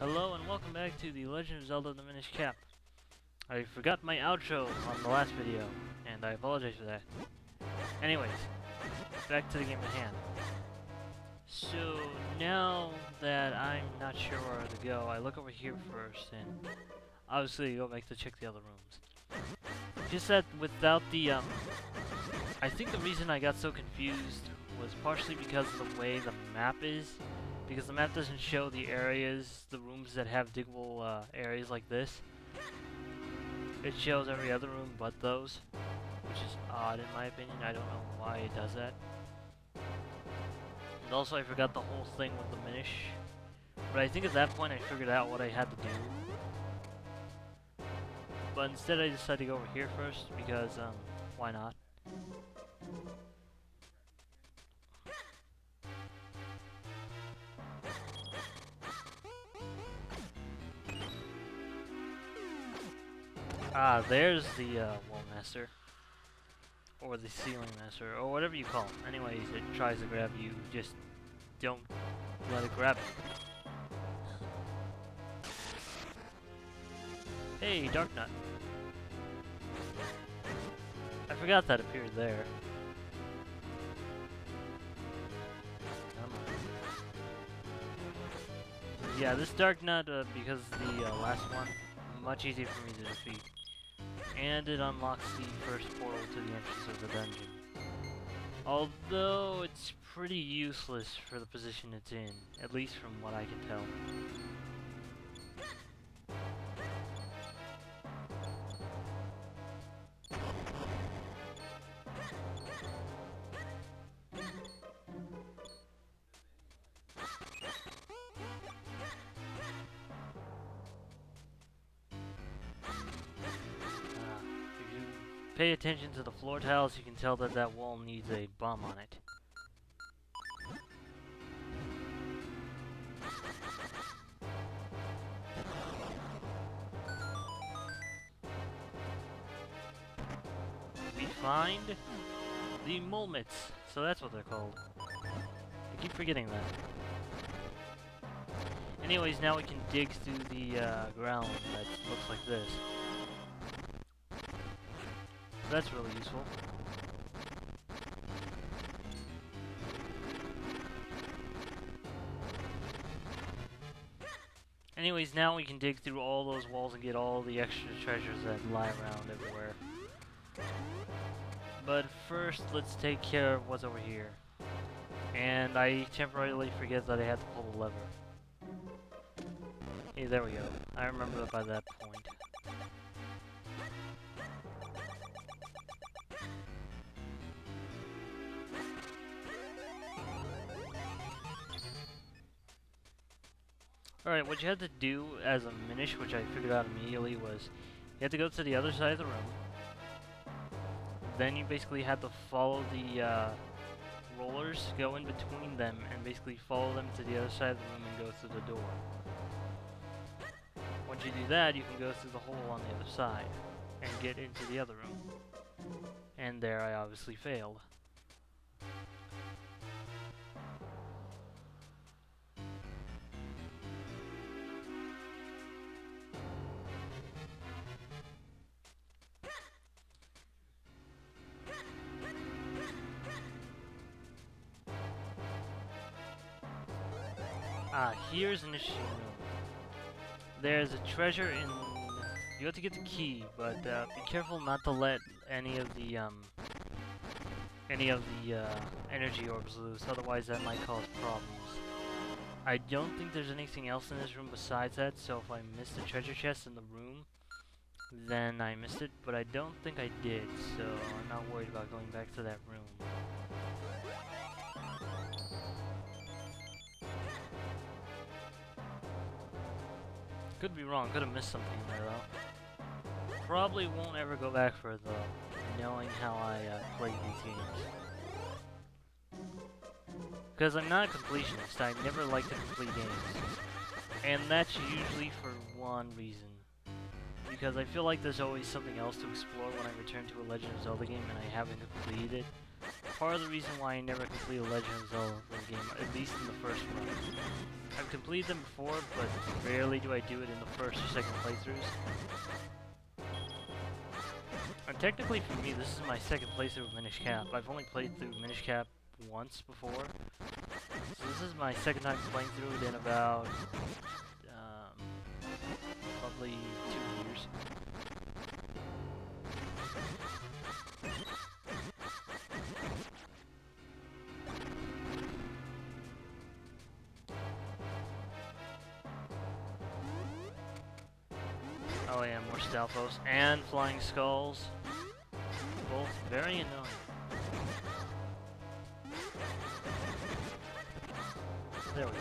Hello and welcome back to the Legend of Zelda the Minish Cap. I forgot my outro on the last video, and I apologize for that. Anyways, back to the game at hand. So now that I'm not sure where to go, I look over here first, and obviously go back to check the other rooms. Just that without the, I think the reason I got so confused was partially because of the way the map is. Because the map doesn't show the areas, the rooms that have diggable areas like this. It shows every other room but those, which is odd in my opinion. I don't know why it does that. And also I forgot the whole thing with the Minish. But I think at that point I figured out what I had to do. But instead I decided to go over here first because, why not? Ah, there's the wall master. Or the ceiling master, or whatever you call him. Anyways, it tries to grab you, just don't let it grab you. Hey, Dark Nut. I forgot that appeared there. Come on. Yeah, this Dark Nut, because the last one, much easier for me to defeat. And it unlocks the first portal to the entrance of the dungeon. Although it's pretty useless for the position it's in, at least from what I can tell. Pay attention to the floor tiles, you can tell that that wall needs a bomb on it. We find the Molmits, so that's what they're called. I keep forgetting that. Anyways, now we can dig through the ground that looks like this. That's really useful. Anyways, now we can dig through all those walls and get all the extra treasures that lie around everywhere. But first, let's take care of what's over here. And I temporarily forget that I had to pull the lever. Hey, there we go. I remember it by that point. Alright, what you had to do as a Minish, which I figured out immediately, was you had to go to the other side of the room. Then you basically had to follow the rollers, go in between them, and basically follow them to the other side of the room and go through the door. Once you do that, you can go through the hole on the other side and get into the other room. And there I obviously failed. Ah, here's an interesting room. There's a treasure in... You have to get the key, but be careful not to let any of the energy orbs loose, otherwise that might cause problems. I don't think there's anything else in this room besides that, so if I missed the treasure chest in the room, then I missed it, but I don't think I did, so I'm not worried about going back to that room. Could be wrong, could have missed something there though. Probably won't ever go back for it though, knowing how I play these games. Because I'm not a completionist, I never like to complete games. And that's usually for one reason. Because I feel like there's always something else to explore when I return to a Legend of Zelda game and I haven't completed it. part of the reason why I never completed Legend of Zelda the game, at least in the first run. I've completed them before, but rarely do I do it in the first or second playthroughs. And technically for me, this is my second playthrough of Minish Cap. I've only played through Minish Cap once before. So this is my second time playing through it in about, probably 2 years. Oh yeah, more Stalfos and Flying Skulls. Both very annoying. There we go.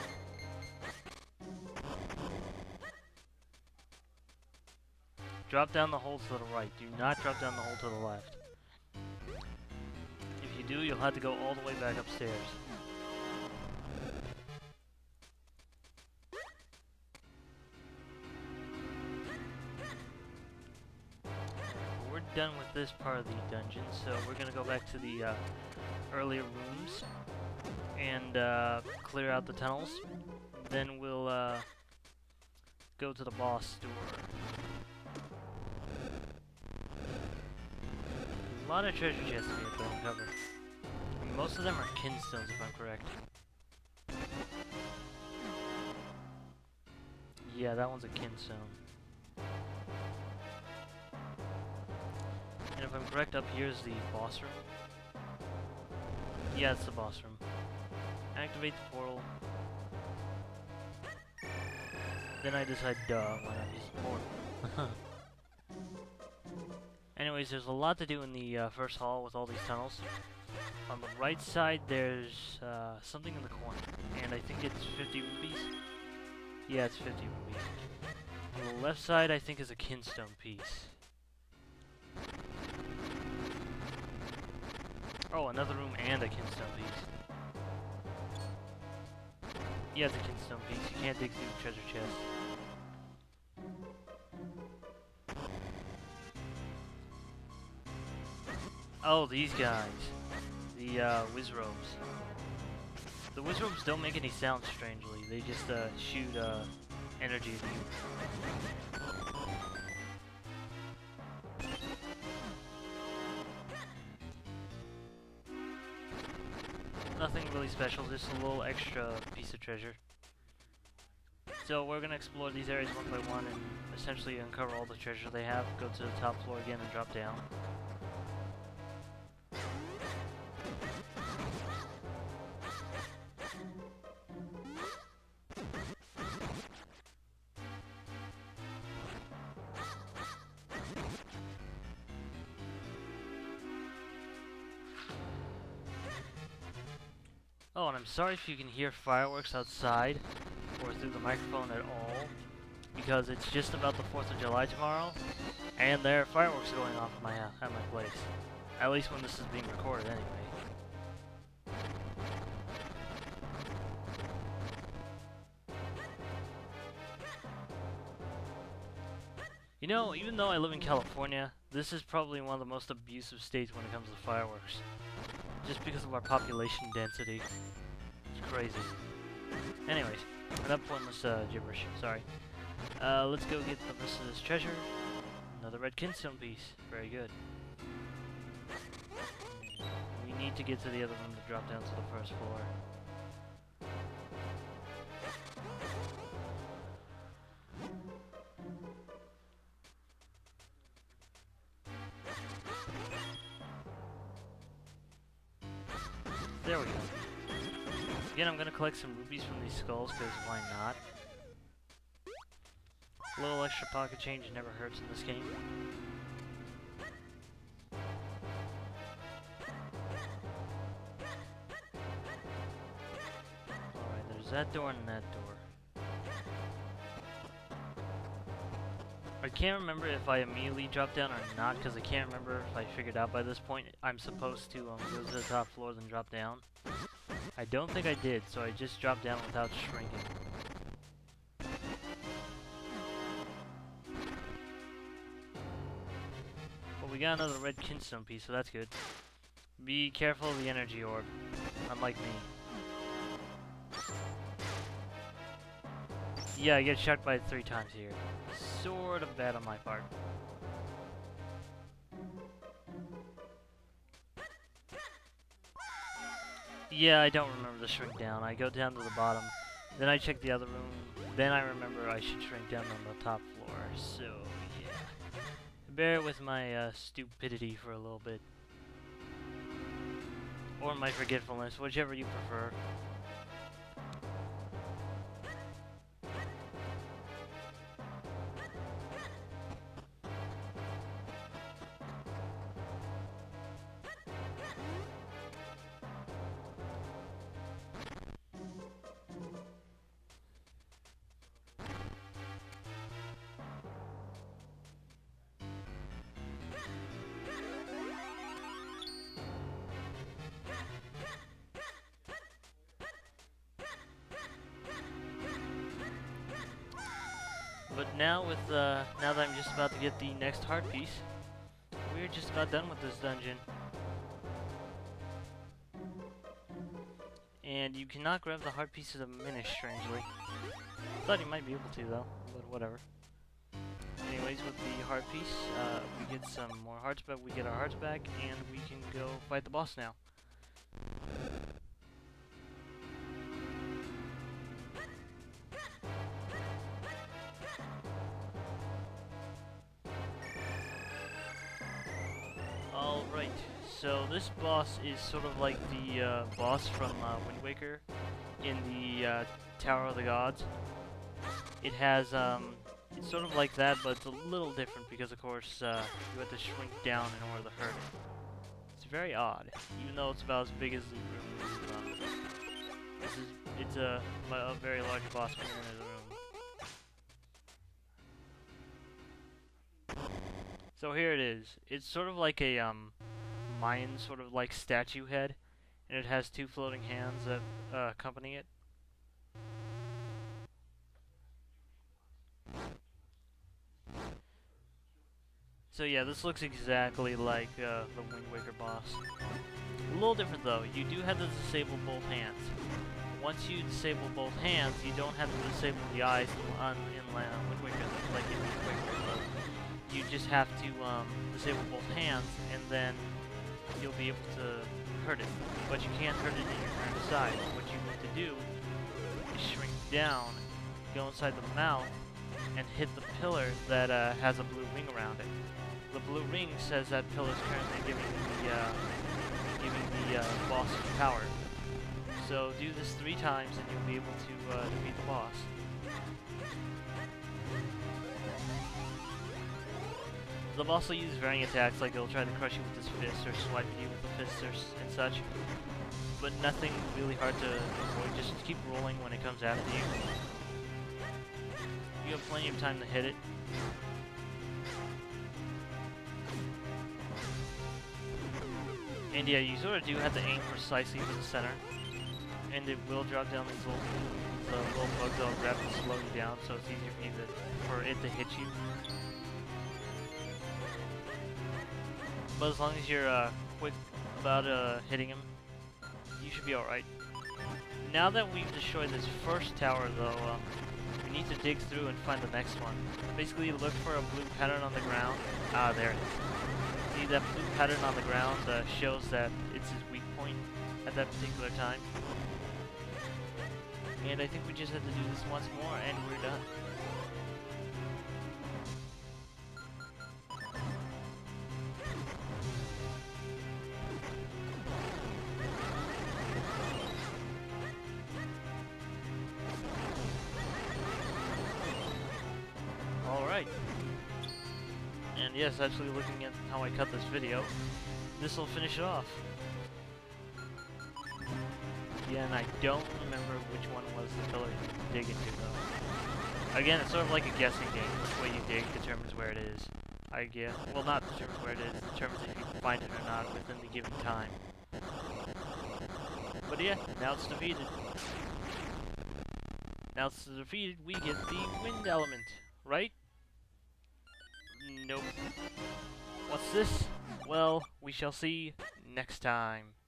Drop down the hole to the right. Do not drop down the hole to the left. If you do, you'll have to go all the way back upstairs. We're done with this part of the dungeon, so we're gonna go back to the earlier rooms and clear out the tunnels. Then we'll go to the boss door. A lot of treasure chests to be uncovered. And most of them are kinstones, if I'm correct. Yeah, that one's a kinstone. And if I'm correct, up here is the boss room. Yeah, it's the boss room. Activate the portal. Then I decide, duh, why not use the portal? Anyways, there's a lot to do in the first hall with all these tunnels. On the right side, there's something in the corner, and I think it's 50 rupees. Yeah, it's 50 rupees. On the left side, I think is a kinstone piece. Oh, another room and a kinstone piece. Yeah, it's a kinstone piece. You can't dig through the treasure chest. Oh, these guys. The Wizrobes. The Wizrobes don't make any sound, strangely. They just shoot energy at you. Nothing really special, just a little extra piece of treasure. So we're gonna explore these areas one by one and essentially uncover all the treasure they have, go to the top floor again and drop down. Oh, and I'm sorry if you can hear fireworks outside or through the microphone at all, because it's just about the 4th of July tomorrow, and there are fireworks going off at my place. At least when this is being recorded, anyway. You know, even though I live in California, this is probably one of the most abusive states when it comes to fireworks. Just because of our population density. It's crazy. Anyways, that pointless gibberish, sorry. Let's go get the rest of this treasure. Another red kinstone piece. Very good. We need to get to the other room to drop down to the first floor. There we go. Again, I'm gonna collect some rubies from these skulls, because why not? A little extra pocket change never hurts in this game. Alright, there's that door and that door. I can't remember if I immediately dropped down or not, because I can't remember if I figured out by this point I'm supposed to go to the top floor then drop down. I don't think I did, so I just dropped down without shrinking. Well, we got another red kinstone piece, so that's good. Be careful of the energy orb, unlike me. Yeah, I get shocked by it 3 times here. Sort of bad on my part. Yeah, I don't remember to shrink down. I go down to the bottom, then I check the other room, then I remember I should shrink down on the top floor. So, yeah. Bear with my stupidity for a little bit. Or my forgetfulness, whichever you prefer. But now now that I'm just about to get the next heart piece, we're just about done with this dungeon. And you cannot grab the heart pieces of Minish, strangely. Thought you might be able to though, but whatever. Anyways, with the heart piece, we get some more hearts, but we get our hearts back, and we can go fight the boss now. Alright, so this boss is sort of like the boss from Wind Waker in the Tower of the Gods. It has, it's sort of like that, but it's a little different because, of course, you have to shrink down in order to hurt it. It's very odd, even though it's about as big as the room. It's a very large boss coming into the room. So here it is. It's sort of like a Mayan sort of like statue head, and it has 2 floating hands that accompany it. So yeah, this looks exactly like the Wind Waker boss. A little different though. You do have to disable both hands. Once you disable both hands, you don't have to disable the eyes in Wind Waker like in Wind Waker. You just have to disable both hands, and then you'll be able to hurt it. But you can't hurt it in your turn aside. What you need to do is shrink down, go inside the mouth, and hit the pillar that has a blue ring around it. The blue ring says that pillar is currently giving the boss power. So do this 3 times, and you'll be able to defeat the boss. The boss will use varying attacks, like he'll try to crush you with his fist, or swipe at you with the fist, and such. But nothing really hard to avoid, just keep rolling when it comes after you. You have plenty of time to hit it. And yeah, you sort of do have to aim precisely for the center. And it will drop down these little bugs that'll grab and slow you down, so it's easier for it to hit you. But as long as you're quick about hitting him, you should be alright. Now that we've destroyed this first tower though, we need to dig through and find the next one. Basically look for a blue pattern on the ground. Ah, there it is. See, that blue pattern on the ground shows that it's his weak point at that particular time. And I think we just have to do this once more and we're done. Alright. And yes, actually looking at how I cut this video, this will finish it off. Yeah, and I don't remember which one was the pillar to dig into though. Again, it's sort of like a guessing game. Which way you dig determines where it is. I guess. Well, not determines where it is, determines if you can find it or not within the given time. But yeah, now it's defeated. Now it's defeated, we get the wind element, right? Nope. What's this? Well, we shall see next time.